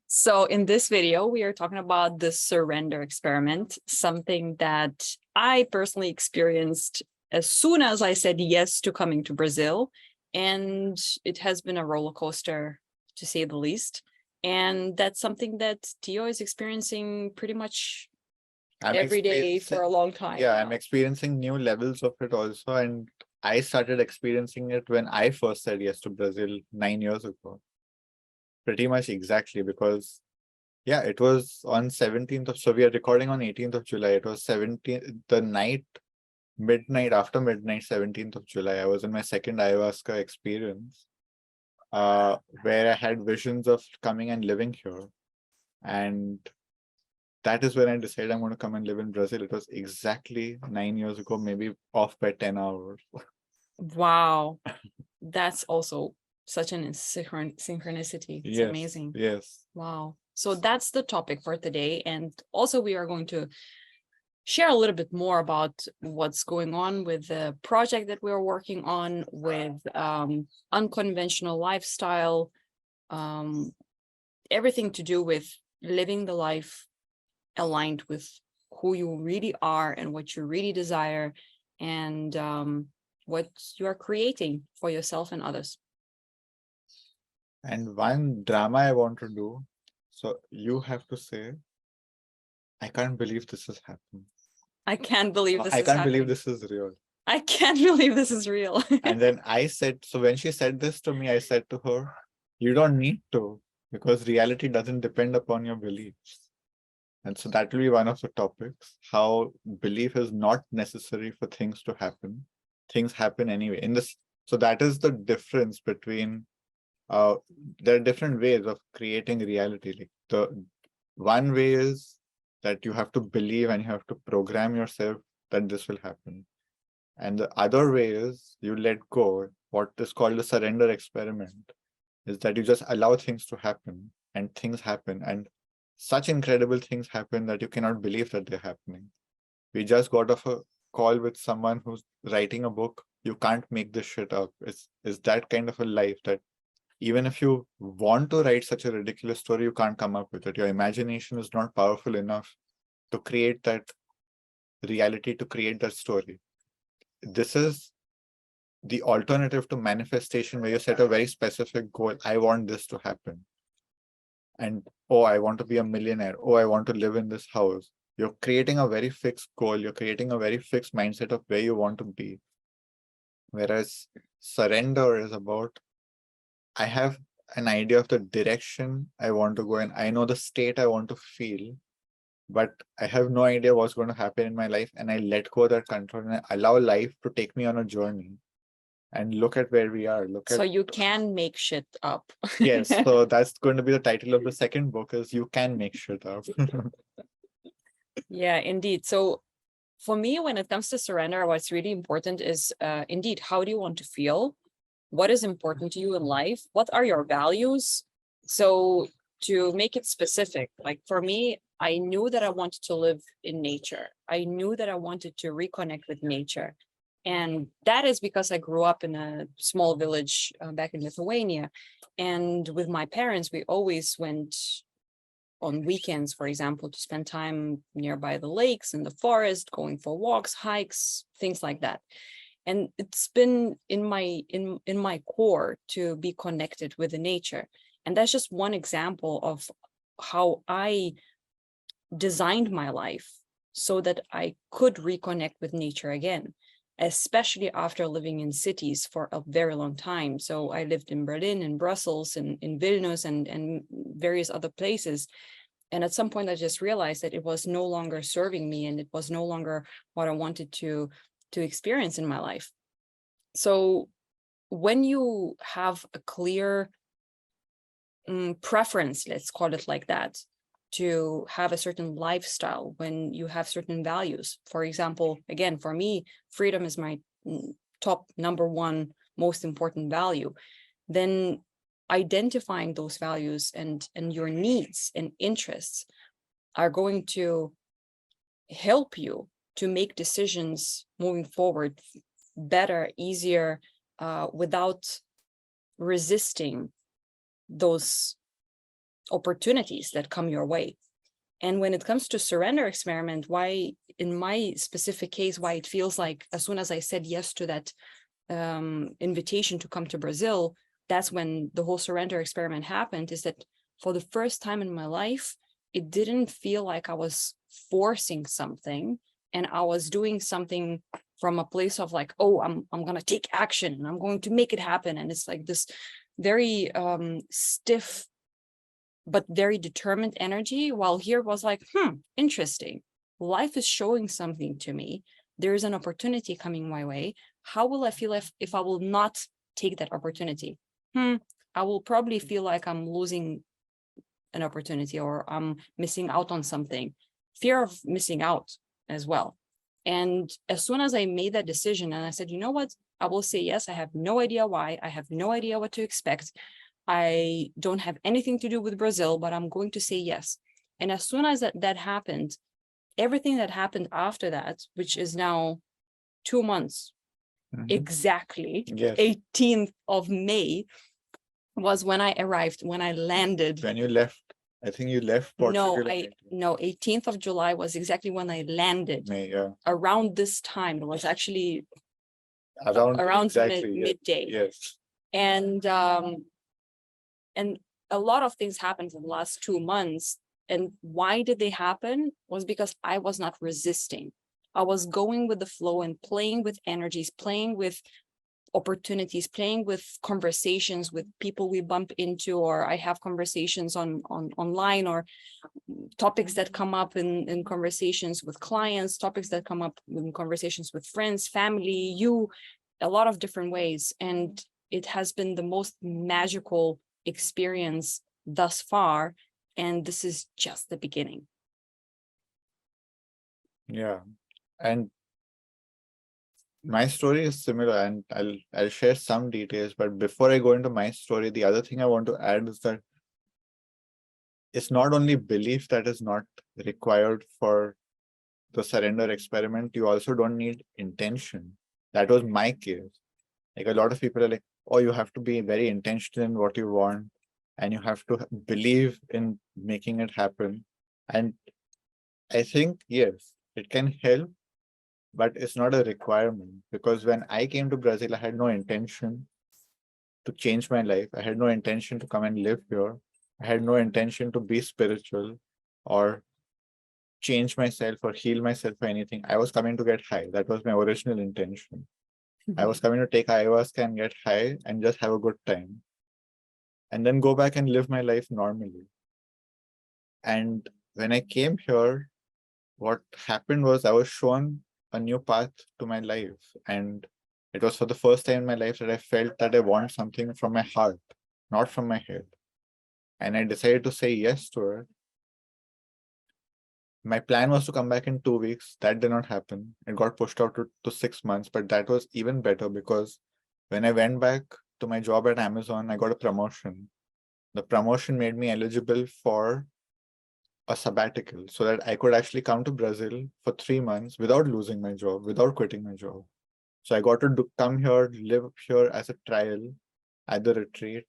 So in this video, we are talking about the surrender experiment, something that I personally experienced as soon as I said yes to coming to Brazil. And it has been a roller coaster, to say the least. And that's something that Tio is experiencing pretty much every day for a long time. Yeah, I'm experiencing new levels of it also. And I started experiencing it when I first said yes to Brazil 9 years ago. Pretty much exactly, because yeah, it was on 17th of, so we are recording on 18th of July. It was 17th, the night, midnight, after midnight, 17th of July. I was in my second ayahuasca experience, where I had visions of coming and living here. And that is when I decided I'm going to come and live in Brazil. It was exactly 9 years ago, maybe off by 10 hours. Wow. That's also such an synchronicity. It's Yes, amazing. yes. Wow. So that's the topic for today. And also we are going to share a little bit more about what's going on with the project that we're working on with unconventional lifestyle, everything to do with living the life aligned with who you really are and what you really desire, and what you are creating for yourself and others. And one drama I want to do. So you have to say, I can't believe this has happened. I can't believe this I is can't happening. believe this is real. I can't believe this is real. And then I said, so when she said this to me, I said to her, you don't need to, because reality doesn't depend upon your beliefs. And so that will be one of the topics, how belief is not necessary for things to happen. Things happen anyway. So that is the difference between, there are different ways of creating reality. Like the one way is that you have to believe and you have to program yourself that this will happen. And the other way is you let go. What is called the surrender experiment is that you just allow things to happen, and things happen. And such incredible things happen that you cannot believe that they're happening. We just got off a call with someone who's writing a book. You can't make this shit up. It's that kind of a life that even if you want to write such a ridiculous story, you can't come up with it. Your imagination is not powerful enough to create that reality, to create that story. This is the alternative to manifestation, where you set a very specific goal. I want this to happen. And, oh, I want to be a millionaire. Oh, I want to live in this house. You're creating a very fixed goal. You're creating a very fixed mindset of where you want to be. Whereas surrender is about, I have an idea of the direction I want to go in. I know the state I want to feel, but I have no idea what's going to happen in my life. And I let go of that control and I allow life to take me on a journey. And look at where we are. So you can make shit up. Yes, so that's going to be the title of the second book, is You Can Make Shit Up. Yeah, indeed. So for me, when it comes to surrender, what's really important is indeed, how do you want to feel? What is important to you in life? What are your values? So to make it specific, like for me, I knew that I wanted to live in nature. I knew that I wanted to reconnect with nature. And that is because I grew up in a small village back in Lithuania. And with my parents, we always went on weekends, for example, to spend time nearby the lakes, in the forest, going for walks, hikes, things like that. And it's been in my core to be connected with the nature. And that's just one example of how I designed my life so that I could reconnect with nature again, especially after living in cities for a very long time. So I lived in Berlin, in Brussels, and in Vilnius, and various other places. And at some point, I just realized that it was no longer serving me, and it was no longer what I wanted to experience in my life. So when you have a clear preference, let's call it like that, to have a certain lifestyle, when you have certain values, for example, again, for me, freedom is my top number one most important value, then identifying those values and your needs and interests are going to help you to make decisions moving forward better, easier, without resisting those opportunities that come your way. And when it comes to surrender experiment, why, in my specific case, why it feels like as soon as I said yes to that invitation to come to Brazil, that's when the whole surrender experiment happened, is that for the first time in my life, it didn't feel like I was forcing something and I was doing something from a place of like, oh, I'm going to take action and I'm going to make it happen. And it's like this very stiff, but very determined energy. While here was like, interesting. Life is showing something to me. There is an opportunity coming my way. How will I feel if I will not take that opportunity? I will probably feel like I'm losing an opportunity or I'm missing out on something. Fear of missing out as well. And as soon as I made that decision and I said, you know what, I will say yes. I have no idea why. I have no idea what to expect. I don't have anything to do with Brazil, but I'm going to say yes. And as soon as that happened, everything that happened after that, which is now 2 months, exactly, Yes. 18th of May, was when I arrived, when I landed. When you left, I think you left Portugal. No, 18th of July was exactly when I landed. May, yeah. Around this time, it was actually around exactly, midday. Yes. And a lot of things happened in the last 2 months. And why did they happen? Was because I was not resisting. I was going with the flow and playing with energies, playing with opportunities, playing with conversations with people we bump into, or I have conversations on online, or topics that come up in conversations with clients, topics that come up in conversations with friends, family, a lot of different ways. And it has been the most magical experience thus far. And this is just the beginning. Yeah. And my story is similar, and I'll share some details. But before I go into my story, the other thing I want to add is that it's not only belief that is not required for the surrender experiment. You also don't need intention. That was my case. Like a lot of people are like, oh, you have to be very intentional in what you want, and you have to believe in making it happen. And I think, yes, it can help, but it's not a requirement, because when I came to Brazil, I had no intention to change my life. I had no intention to come and live here. I had no intention to be spiritual or change myself or heal myself or anything. I was coming to get high. That was my original intention. I was coming to take ayahuasca and get high and just have a good time, and then go back and live my life normally. And when I came here, what happened was I was shown a new path to my life. And it was for the first time in my life that I felt that I want something from my heart, not from my head. And I decided to say yes to it. My plan was to come back in 2 weeks. That did not happen. It got pushed out to 6 months, but that was even better, because when I went back to my job at Amazon, I got a promotion. The promotion made me eligible for a sabbatical so that I could actually come to Brazil for 3 months without losing my job, without quitting my job. So I got to come here, live here as a trial at the retreat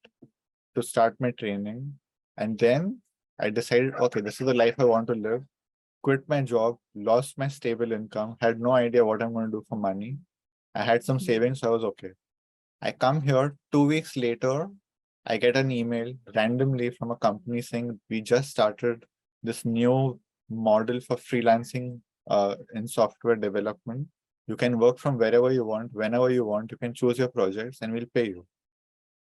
to start my training. And then I decided, okay, this is the life I want to live. Quit my job, lost my stable income, had no idea what I'm going to do for money. I had some savings, so I was okay. I come here, 2 weeks later, I get an email randomly from a company saying, we just started this new model for freelancing in software development. You can work from wherever you want, whenever you want. You can choose your projects and we'll pay you.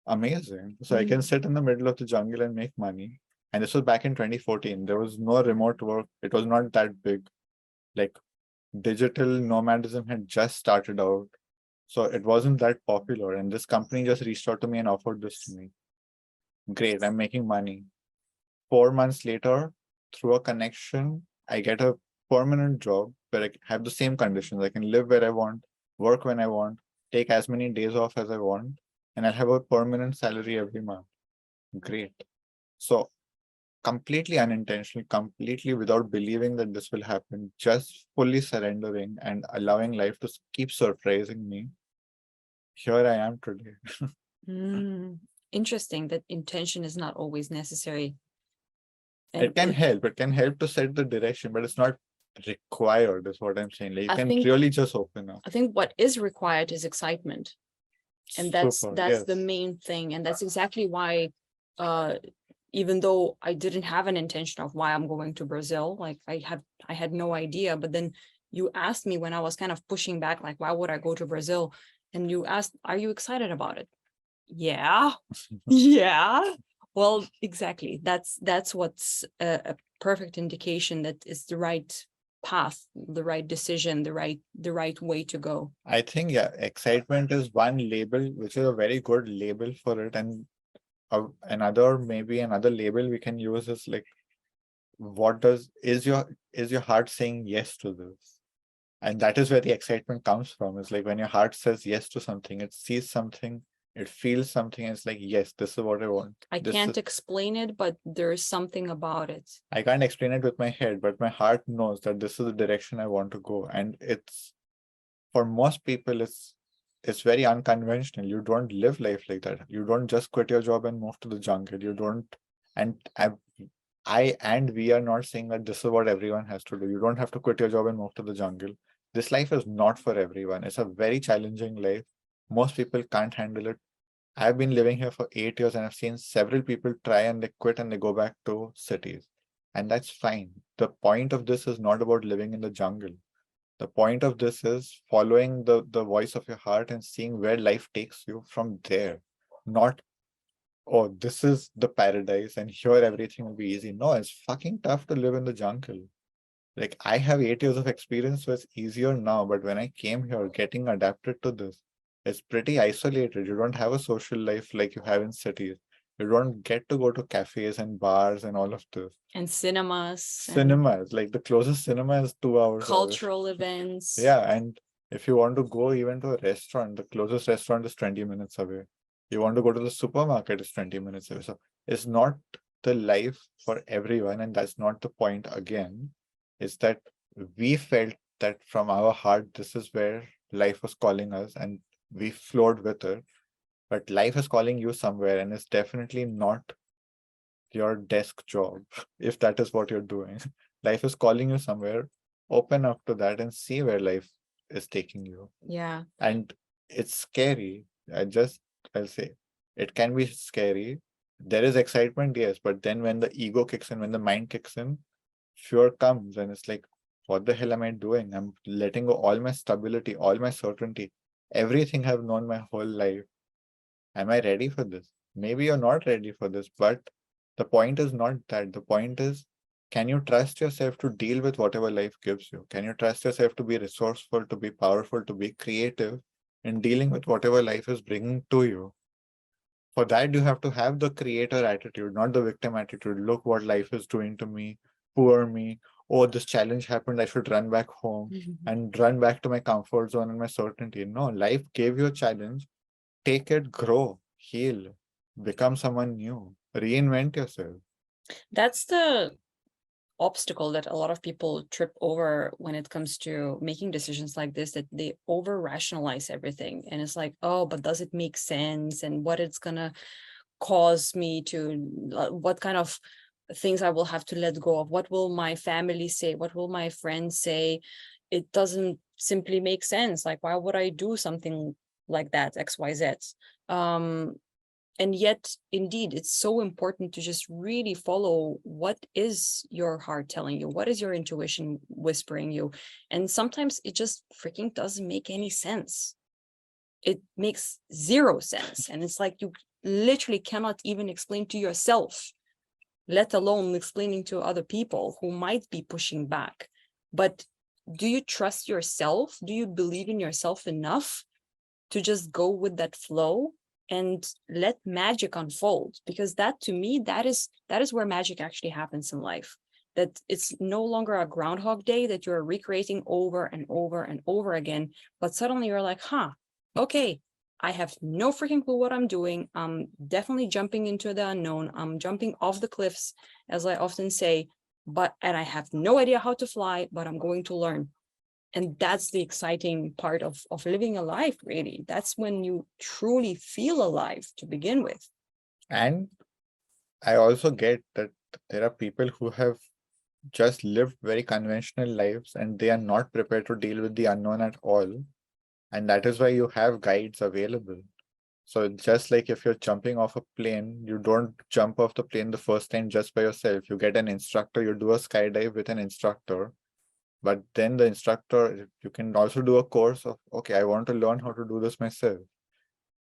Amazing. So I can sit in the middle of the jungle and make money. And this was back in 2014. There was no remote work. It was not that big. Like, digital nomadism had just started out. So it wasn't that popular. And this company just reached out to me and offered this to me. Great, I'm making money. 4 months later, through a connection, I get a permanent job where I have the same conditions. I can live where I want, work when I want, take as many days off as I want, and I'll have a permanent salary every month. Great. So completely unintentional, completely without believing that this will happen, just fully surrendering and allowing life to keep surprising me. Here I am today. Interesting that intention is not always necessary. And It can help. It can help to set the direction, but it's not required, is what I'm saying. Like you I can think really just open up. I think what is required is excitement. And that's Super, the yes. main thing. And that's exactly why even though I didn't have an intention of why I'm going to Brazil, like I had no idea. But then you asked me when I was kind of pushing back, like, why would I go to Brazil? And you asked, are you excited about it? Yeah. Yeah. Well, exactly. That's what's a perfect indication that it's the right path, the right decision, the right way to go. I think, yeah, excitement is one label, which is a very good label for it. And maybe another label we can use is like, is your heart saying yes to this? And that is where the excitement comes from. It's like when your heart says yes to something, it sees something, it feels something, and it's like, yes, this is what I want. I can't explain it, but there's something about it. I can't explain it with my head, but my heart knows that this is the direction I want to go. And it's, for most people, it's very unconventional. You don't live life like that. You don't just quit your job and move to the jungle. You don't, and we are not saying that this is what everyone has to do. You don't have to quit your job and move to the jungle. This life is not for everyone. It's a very challenging life. Most people can't handle it. I've been living here for 8 years and I've seen several people try and they quit and they go back to cities. And that's fine. The point of this is not about living in the jungle. The point of this is following the voice of your heart and seeing where life takes you from there. Not, oh, this is the paradise and here everything will be easy. No, it's fucking tough to live in the jungle. Like I have 8 years of experience, so it's easier now. But when I came here, getting adapted to this, it's pretty isolated. You don't have a social life like you have in cities. You don't get to go to cafes and bars and all of this. And cinemas. Cinemas, like the closest cinema is 2 hours away. Cultural events. Yeah, and if you want to go even to a restaurant, the closest restaurant is 20 minutes away. You want to go to the supermarket, it's 20 minutes away. So it's not the life for everyone, and that's not the point again. Is that we felt that from our heart, this is where life was calling us, and we flowed with it. But life is calling you somewhere, and it's definitely not your desk job, if that is what you're doing. Life is calling you somewhere. Open up to that and see where life is taking you. Yeah. And it's scary. I'll say it can be scary. There is excitement, yes, but then when the ego kicks in, when the mind kicks in, fear comes and it's like, what the hell am I doing? I'm letting go all my stability, all my certainty, everything I've known my whole life. Am I ready for this? Maybe you're not ready for this, but the point is not that. The point is, can you trust yourself to deal with whatever life gives you? Can you trust yourself to be resourceful, to be powerful, to be creative in dealing with whatever life is bringing to you? For that, you have to have the creator attitude, not the victim attitude. Look what life is doing to me, poor me. Oh, this challenge happened. I should run back home and run back to my comfort zone and my certainty. No, life gave you a challenge. Take it, grow, heal, become someone new, reinvent yourself. That's the obstacle that a lot of people trip over when it comes to making decisions like this, that they over rationalize everything. And it's like, oh, but does it make sense? And what it's gonna cause me to, what kind of things I will have to let go of? What will my family say? What will my friends say? It doesn't simply make sense. Like, why would I do something like that, XYZ? And yet, indeed, it's so important to just really follow what is your heart telling you, what is your intuition whispering you. And sometimes it just freaking doesn't make any sense. It makes zero sense. And it's like you literally cannot even explain to yourself, let alone explaining to other people who might be pushing back. But do you trust yourself? Do you believe in yourself enough to just go with that flow and let magic unfold? Because that, to me, that is where magic actually happens in life. That it's no longer a Groundhog Day that you're recreating over and over and over again, but suddenly you're like, okay, I have no freaking clue what I'm doing. I'm definitely jumping into the unknown. I'm jumping off the cliffs, as I often say, and I have no idea how to fly, but I'm going to learn. And that's the exciting part of living a life, really. That's when you truly feel alive to begin with. And I also get that there are people who have just lived very conventional lives and they are not prepared to deal with the unknown at all. And that is why you have guides available. So just like if you're jumping off a plane, you don't jump off the plane the first time just by yourself. You get an instructor, you do a skydive with an instructor. But then the instructor, you can also do a course of, okay, I want to learn how to do this myself.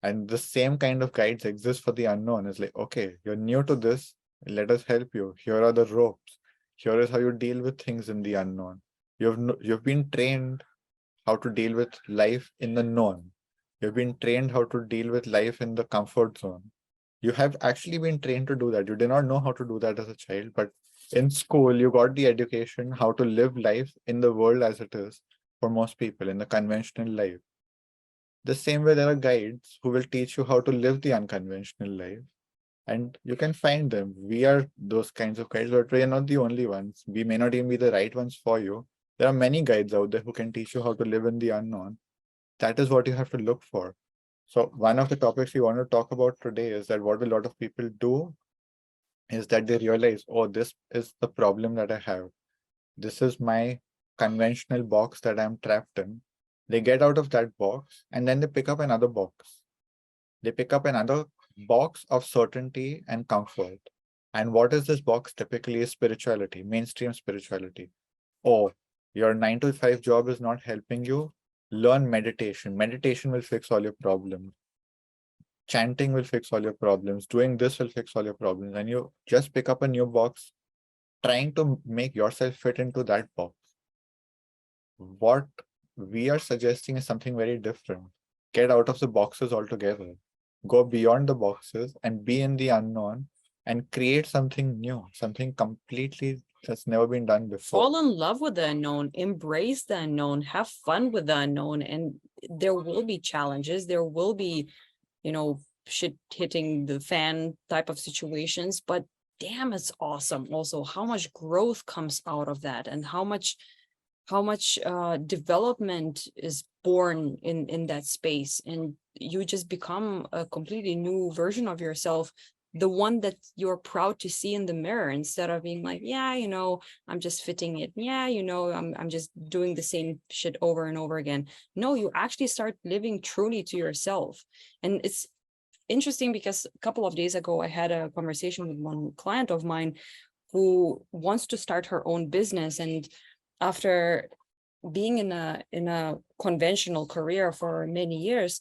And the same kind of guides exist for the unknown. It's like, okay, you're new to this, let us help you. Here are the ropes. Here is how you deal with things in the unknown. You've been trained how to deal with life in the known. You've been trained how to deal with life in the comfort zone. You have actually been trained to do that. You did not know how to do that as a child, but in school, you got the education how to live life in the world as it is for most people in the conventional life. The same way, there are guides who will teach you how to live the unconventional life, and you can find them. We are those kinds of guides, but we are not the only ones. We may not even be the right ones for you. There are many guides out there who can teach you how to live in the unknown. That is what you have to look for. So one of the topics we want to talk about today is that what a lot of people do is that they realize, oh, this is the problem that I have. This is my conventional box that I'm trapped in. They get out of that box and then they pick up another box. They pick up another box of certainty and comfort. And what is this box? Typically is spirituality, mainstream spirituality. Oh, your 9 to 5 job is not helping you. Learn meditation. Meditation will fix all your problems. Chanting will fix all your problems. Doing this will fix all your problems. And you just pick up a new box, trying to make yourself fit into that box. What we are suggesting is something very different. Get out of the boxes altogether. Go beyond the boxes and be in the unknown and create something new, something completely that's never been done before. Fall in love with the unknown, embrace the unknown, have fun with the unknown, and there will be challenges. There will be, shit hitting the fan type of situations, but damn, it's awesome. Also, how much growth comes out of that, and how much development is born in that space, and you just become a completely new version of yourself, the one that you're proud to see in the mirror, instead of being like, yeah, I'm just fitting it, yeah, I'm just doing the same shit over and over again. No, you actually start living truly to yourself. And it's interesting because a couple of days ago I had a conversation with one client of mine who wants to start her own business, and after being in a conventional career for many years,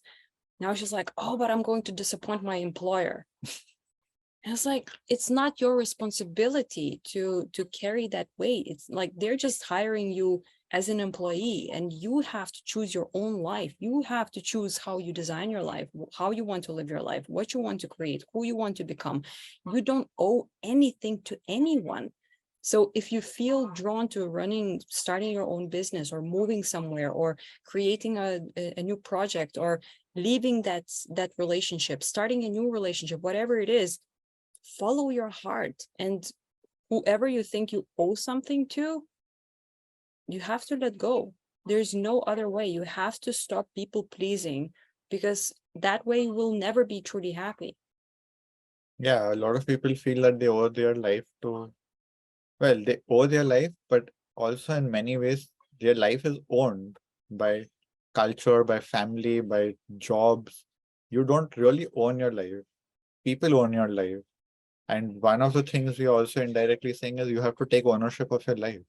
now she's like, oh, but I'm going to disappoint my employer. And it's like, it's not your responsibility to carry that weight. It's like they're just hiring you as an employee, and you have to choose your own life. You have to choose how you design your life, how you want to live your life, what you want to create, who you want to become. You don't owe anything to anyone. So if you feel drawn to starting your own business, or moving somewhere, or creating a new project, or leaving that relationship, starting a new relationship, whatever it is, follow your heart. And whoever you think you owe something to, you have to let go. There's no other way. You have to stop people pleasing, because that way you will never be truly happy. Yeah, a lot of people feel that they owe their life to, well, they owe their life, but also in many ways, their life is owned by culture, by family, by jobs. You don't really own your life. People own your life. And one of the things we also indirectly saying is you have to take ownership of your life.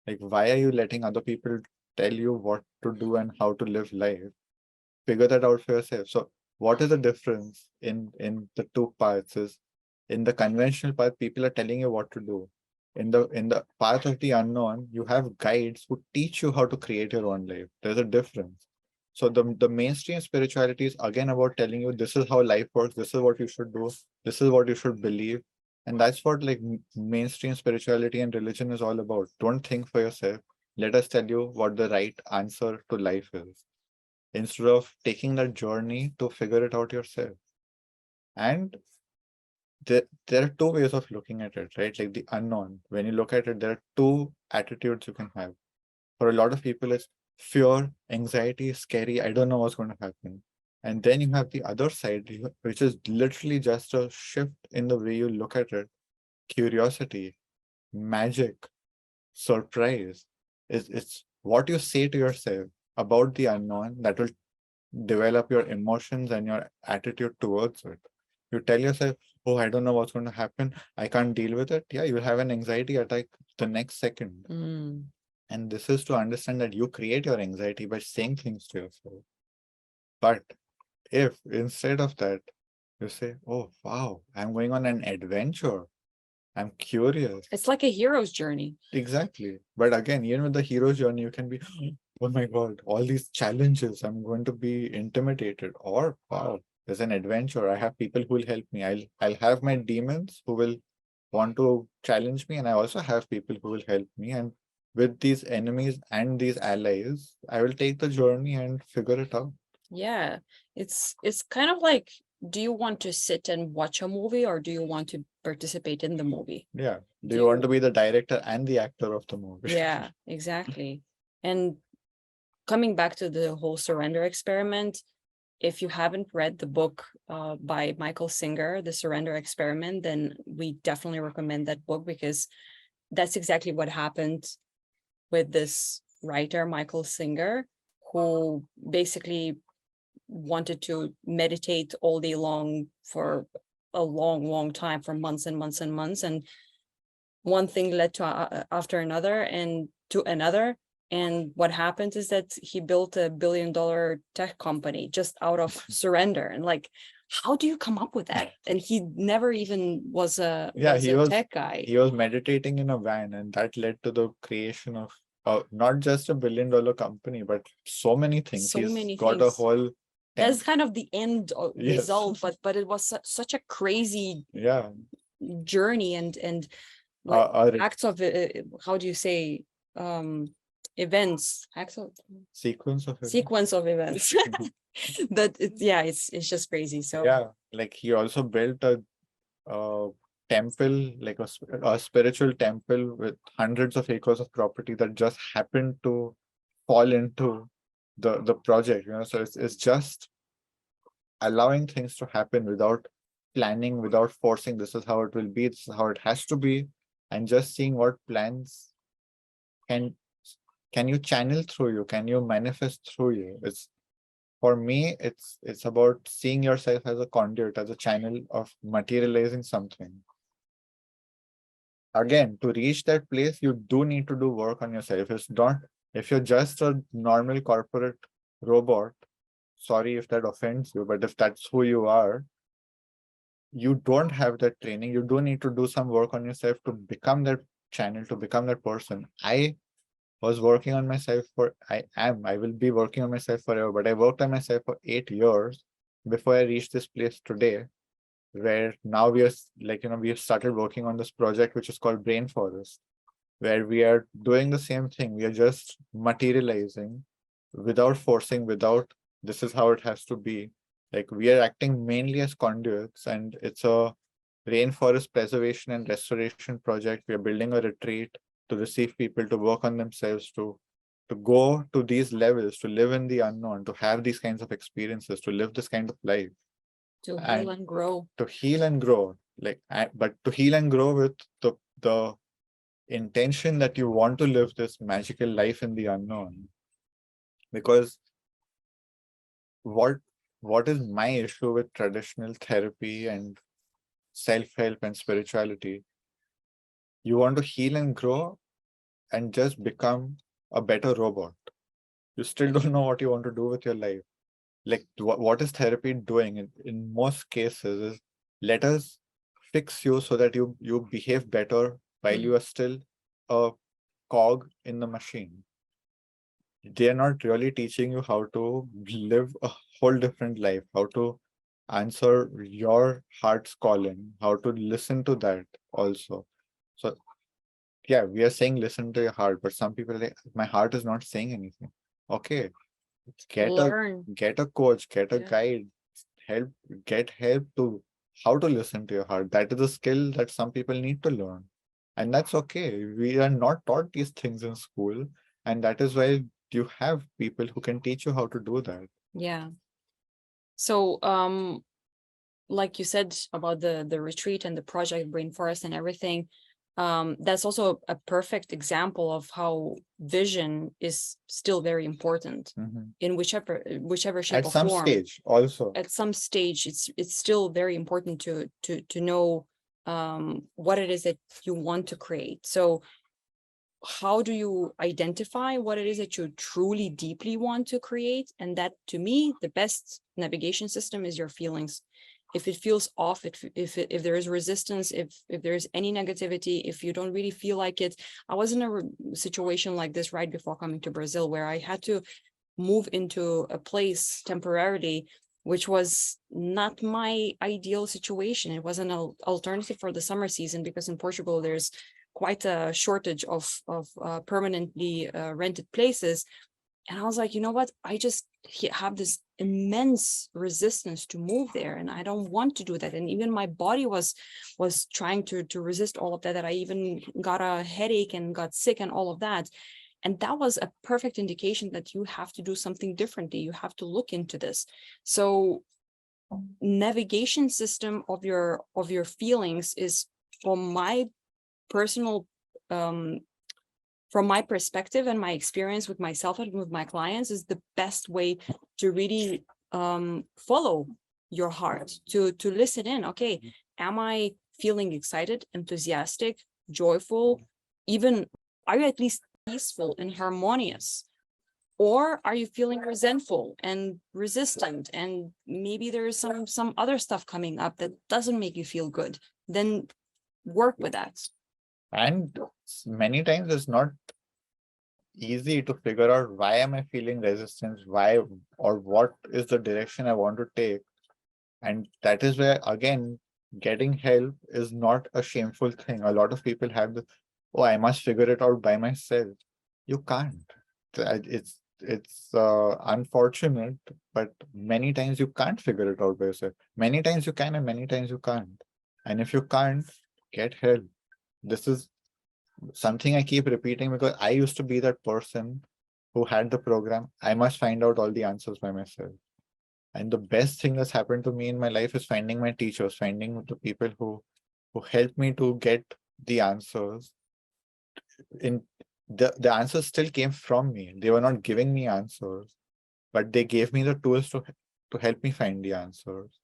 Like, why are you letting other people tell you what to do and how to live life? Figure that out for yourself. So what is the difference in the two paths is, in the conventional path, people are telling you what to do. In the path of the unknown, you have guides who teach you how to create your own life. There's a difference. So the mainstream spirituality is again about telling you this is how life works, this is what you should do, this is what you should believe. And that's what like mainstream spirituality and religion is all about. Don't think for yourself. Let us tell you what the right answer to life is, instead of taking that journey to figure it out yourself. And there are two ways of looking at it, right? Like the unknown. When you look at it, there are two attitudes you can have. For a lot of people, it's fear, anxiety, scary. I don't know what's going to happen. And then you have the other side, which is literally just a shift in the way you look at it. curiosity, magic, surprise. It's what you say to yourself about the unknown that will develop your emotions and your attitude towards it. You tell yourself, oh, I don't know what's going to happen. I can't deal with it. Yeah, you'll have an anxiety attack the next second. Mm. And this is to understand that you create your anxiety by saying things to yourself. But if instead of that, you say, oh, wow, I'm going on an adventure. I'm curious. It's like a hero's journey. Exactly. But again, even with the hero's journey, you can be, oh my God, all these challenges, I'm going to be intimidated. Or, wow, there's an adventure. I have people who will help me. I'll have my demons who will want to challenge me, and I also have people who will help me. And with these enemies and these allies, I will take the journey and figure it out. Yeah, it's kind of like, do you want to sit and watch a movie or do you want to participate in the movie? Yeah. Do Do you want you- to be the director and the actor of the movie? Yeah, exactly. And coming back to the whole surrender experiment, if you haven't read the book by Michael Singer, The Surrender Experiment, then we definitely recommend that book, because that's exactly what happened with this writer, Michael Singer, who basically wanted to meditate all day long for a long time, for months and months and months. And one thing led to after another and to another. And what happened is that he built $1 billion tech company just out of surrender. And like, how do you come up with that? And he never even was a Yeah, he was tech guy. he was meditating in a van, and that led to the creation of not just $1 billion company, but so many things. So He's many got a things. whole That's kind of the end Yes. result, but it was such a crazy yeah journey and like a acts of how do you say, events, acts of sequence of events. sequence of events that it's just crazy. So Yeah, like he also built a temple, like a spiritual temple with hundreds of acres of property that just happened to fall into the project. So it's just allowing things to happen without planning, without forcing. This is how it will be. This is how it has to be, and just seeing what plans can can you channel through you, can you manifest through you. It's for me, it's about seeing yourself as a conduit, as a channel of materializing something. Again, to reach that place, you do need to do work on yourself. It's not, if you're just a normal corporate robot, sorry if that offends you, but if that's who you are, you don't have that training. You do need to do some work on yourself to become that channel, to become that person. I was working on myself I will be working on myself forever, but I worked on myself for 8 years before I reached this place today, where now we are we have started working on this project, which is called Brain Forest, where we are doing the same thing. We are just materializing without forcing, without this is how it has to be. Like, we are acting mainly as conduits, and it's a rainforest preservation and restoration project. We are building a retreat to receive people to work on themselves, to go to these levels, to live in the unknown, to have these kinds of experiences, to live this kind of life, to and heal and grow. to heal and grow. But to heal and grow with the intention that you want to live this magical life in the unknown. Because what is my issue with traditional therapy and self-help and spirituality? You want to heal and grow and just become a better robot. You still don't know what you want to do with your life. Like, what is therapy doing in most cases is, let us fix you so that you behave better while you are still a cog in the machine. They are not really teaching you how to live a whole different life, how to answer your heart's calling, how to listen to that also. So yeah, we are saying listen to your heart, but some people are like, my heart is not saying anything. Okay, Learn. get a coach, get a Yeah. guide, help get help to how to listen to your heart. That is a skill that some people need to learn. And that's okay. We are not taught these things in school. And that is why you have people who can teach you how to do that. Yeah. So like you said about the retreat and the project Brain Forest and everything, that's also a perfect example of how vision is still very important in whichever shape At or some form. stage also. At some stage, it's still very important to know what it is that you want to create. So how do you identify what it is that you truly deeply want to create? And that, to me, the best navigation system is your feelings. If it feels off, if there is resistance, if there is any negativity, if you don't really feel like it. I was in a situation like this right before coming to Brazil, where I had to move into a place temporarily, which was not my ideal situation. It was an alternative for the summer season, because in Portugal there's quite a shortage of permanently rented places. And I was like, you know what? I just have this immense resistance to move there, and I don't want to do that. And even my body was trying to resist all of that. That I even got a headache and got sick and all of that. And that was a perfect indication that you have to do something differently. You have to look into this. So navigation system of your feelings is, from my personal from my perspective and my experience with myself and with my clients, is the best way to really follow your heart, to listen in. Okay, am I feeling excited, enthusiastic, joyful, even, are you at least peaceful and harmonious? Or are you feeling resentful and resistant, and maybe there's some other stuff coming up that doesn't make you feel good? Then work with that. And many times it's not easy to figure out why am I feeling resistance, why or what is the direction I want to take. And that is where, again, getting help is not a shameful thing. A lot of people have the, oh, I must figure it out by myself. You can't. It's unfortunate, but many times you can't figure it out by yourself. Many times you can, and many times you can't. And if you can't, get help. This is something I keep repeating because I used to be that person who had the program. I must find out all the answers by myself. And the best thing that's happened to me in my life is finding my teachers, finding the people who helped me to get the answers. In the answers still came from me. They were not giving me answers, but they gave me the tools to help me find the answers.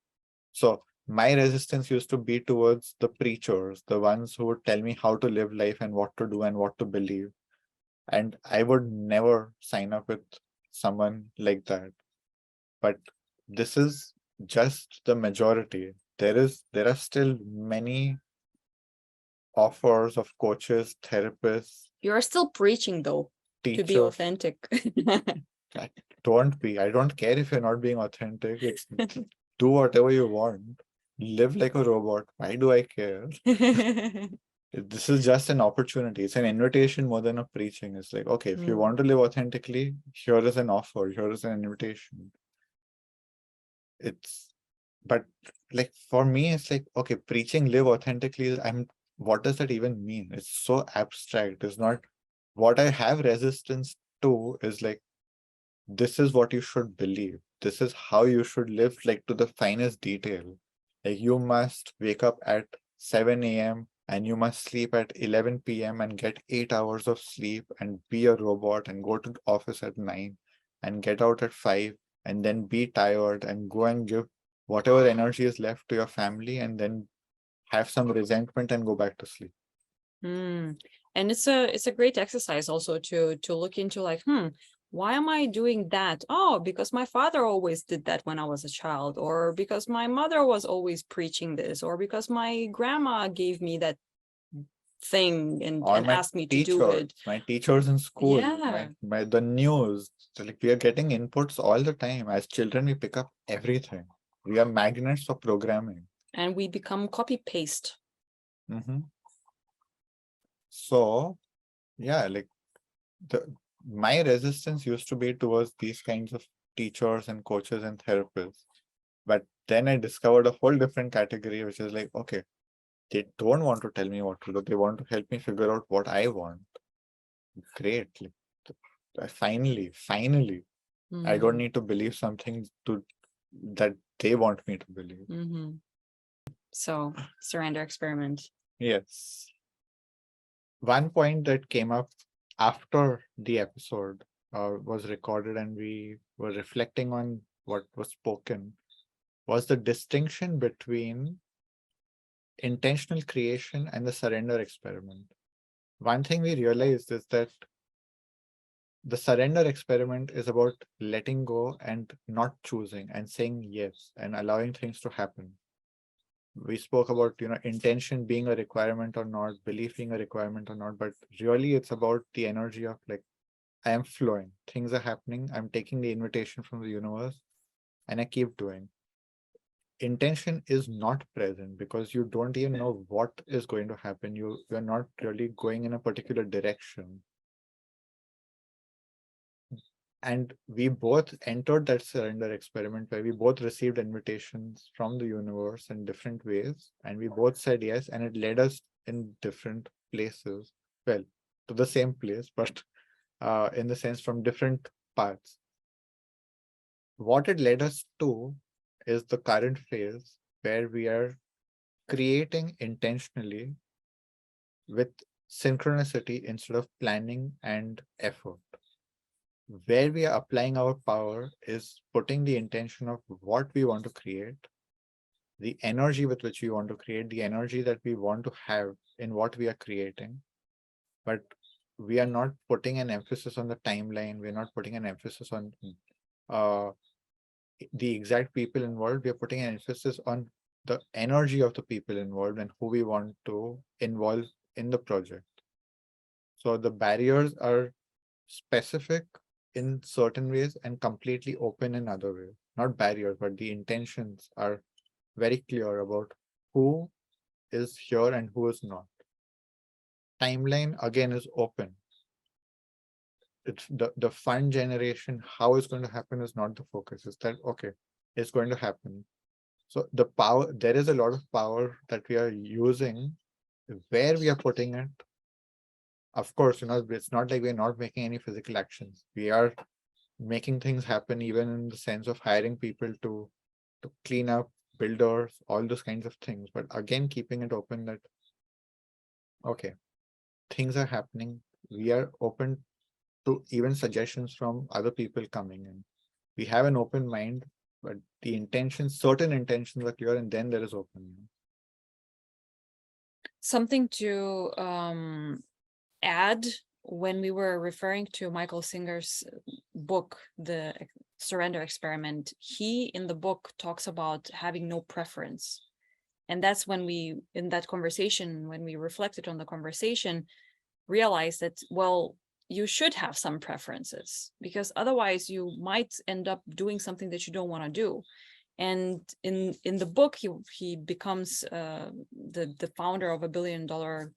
So my resistance used to be towards the preachers, the ones who would tell me how to live life and what to do and what to believe. And I would never sign up with someone like that. But this is just the majority. There are still many offers of coaches, therapists, You are still preaching, though, to be teachers. authentic. Don't be. I don't care if you're not being authentic. It's do whatever you want. Live like a robot. Why do I care? This is just an opportunity. It's an invitation more than a preaching. It's like, okay, if you want to live authentically, here is an offer. Here is an invitation. But like for me, it's like, okay, preaching live authentically. What does that even mean? It's so abstract. It's not what I have resistance to is like, this is what you should believe. This is how you should live, like to the finest detail. Like you must wake up at 7 a.m. and you must sleep at 11 p.m. and get 8 hours of sleep and be a robot and go to the office at 9 and get out at 5 and then be tired and go and give whatever energy is left to your family and then have some resentment and go back to sleep. And it's a great exercise also to look into, like, why am I doing that? Oh, because my father always did that when I was a child, or because my mother was always preaching this, or because my grandma gave me that thing and asked me to do it. My teachers in school, Yeah. the news. So like we are getting inputs all the time. As children, we pick up everything. We are magnets for programming. And we become copy paste. So yeah, like my resistance used to be towards these kinds of teachers and coaches and therapists. But then I discovered a whole different category, which is like, okay, they don't want to tell me what to do. They want to help me figure out what I want. Great. Like, finally, I don't need to believe something that they want me to believe. So surrender experiment. Yes. One point that came up after the episode was recorded and we were reflecting on what was spoken was the distinction between intentional creation and the surrender experiment. One thing we realized is that the surrender experiment is about letting go and not choosing and saying yes and allowing things to happen. We spoke about, intention being a requirement or not, belief being a requirement or not, but really it's about the energy of like, I am flowing, things are happening, I'm taking the invitation from the universe and I keep doing. Intention is not present because you don't even know what is going to happen. You're not really going in a particular direction. And we both entered that surrender experiment where we both received invitations from the universe in different ways. And we both said yes, and it led us in different places. Well, to the same place, but in the sense from different paths. What it led us to is the current phase where we are creating intentionally with synchronicity instead of planning and effort. Where we are applying our power is putting the intention of what we want to create, the energy with which we want to create, the energy that we want to have in what we are creating. But we are not putting an emphasis on the timeline. We're not putting an emphasis on uh, the exact people involved. We are putting an emphasis on the energy of the people involved and who we want to involve in the project. So the barriers are specific in certain ways and completely open in other ways. Not barriers, but the intentions are very clear about who is here and who is not. Timeline again is open. It's the fund generation, how it's going to happen is not the focus. It's that okay, it's going to happen. So the power, there is a lot of power that we are using. Where we are putting it, of course, it's not like we're not making any physical actions. We are making things happen, even in the sense of hiring people to clean up, builders, all those kinds of things. But again, keeping it open that okay, things are happening. We are open to even suggestions from other people coming in. We have an open mind, but the intentions, certain intentions are clear, and then there is open. Something to add, when we were referring to Michael Singer's book, The Surrender Experiment, he in the book talks about having no preference. And that's when we, in that conversation, when we reflected on the conversation, realized that, well, you should have some preferences, because otherwise you might end up doing something that you don't want to do. And in the book, he becomes the founder of $1 billion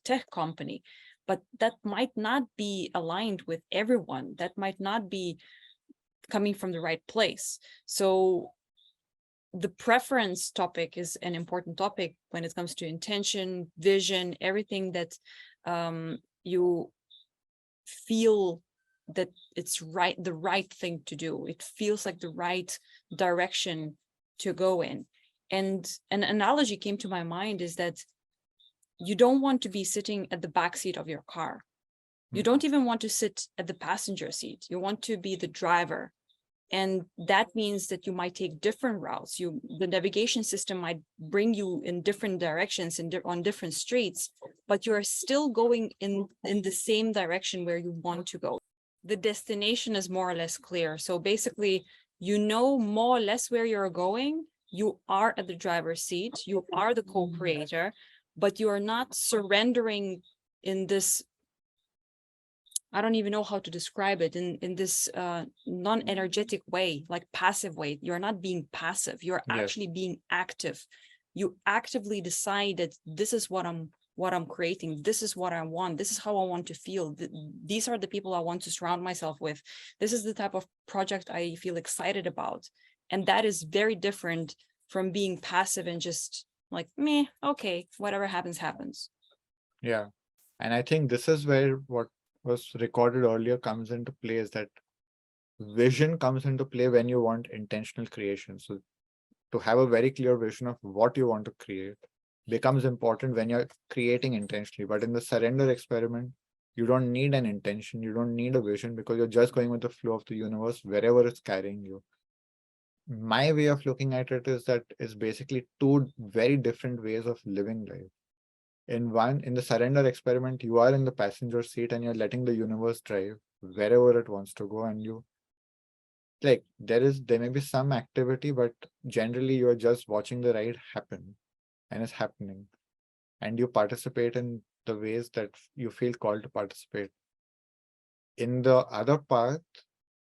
tech company, but that might not be aligned with everyone. That might not be coming from the right place. So the preference topic is an important topic when it comes to intention, vision, everything that you feel that it's right, the right thing to do. It feels like the right direction to go in. And an analogy came to my mind is that you don't want to be sitting at the back seat of your car. You don't even want to sit at the passenger seat. You want to be the driver. And that means that you might take different routes. The navigation system might bring you in different directions on different streets, but you're still going in the same direction where you want to go. The destination is more or less clear. So basically, you know more or less where you're going. You are at the driver's seat. You are the co-creator, but you are not surrendering in this, I don't even know how to describe it, in this non-energetic way, like passive way. You're not being passive. You're actually being active. You actively decide that this is what I'm creating. This is what I want. This is how I want to feel. These are the people I want to surround myself with. This is the type of project I feel excited about. And that is very different from being passive and just like, meh, okay, whatever happens, happens. Yeah. And I think this is where what was recorded earlier comes into play, is that vision comes into play when you want intentional creation. So to have a very clear vision of what you want to create, becomes important when you're creating intentionally. But in the surrender experiment, you don't need an intention, you don't need a vision, because you're just going with the flow of the universe wherever it's carrying you. My way of looking at it is that it's basically two very different ways of living life. In the surrender experiment, you are in the passenger seat and you're letting the universe drive wherever it wants to go, and you like there may be some activity, but generally you're just watching the ride happen, and it's happening, and you participate in the ways that you feel called to participate. In the other path,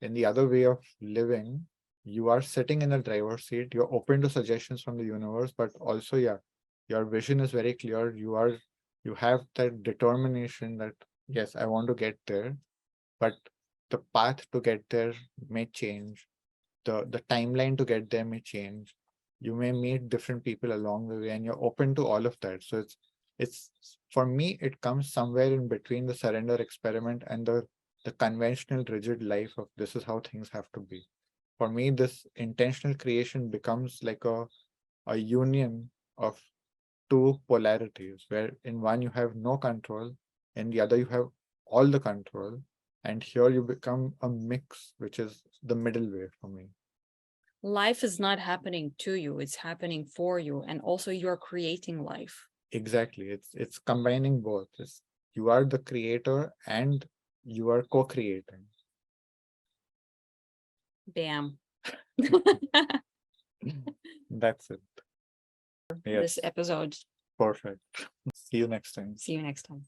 in the other way of living, you are sitting in the driver's seat, you're open to suggestions from the universe, but also, yeah, your vision is very clear. You have that determination that, yes, I want to get there, but the path to get there may change. The timeline to get there may change. You may meet different people along the way, and you're open to all of that. So it's for me, it comes somewhere in between the surrender experiment and the conventional rigid life of this is how things have to be. For me, this intentional creation becomes like a union of two polarities, where in one you have no control, in the other you have all the control, and here you become a mix, which is the middle way for me. Life is not happening to you, it's happening for you. And also you're creating life. Exactly. It's combining both. You are the creator and you are co-creating. Bam. That's it. Yes, This episode. perfect. See you next time. See you next time.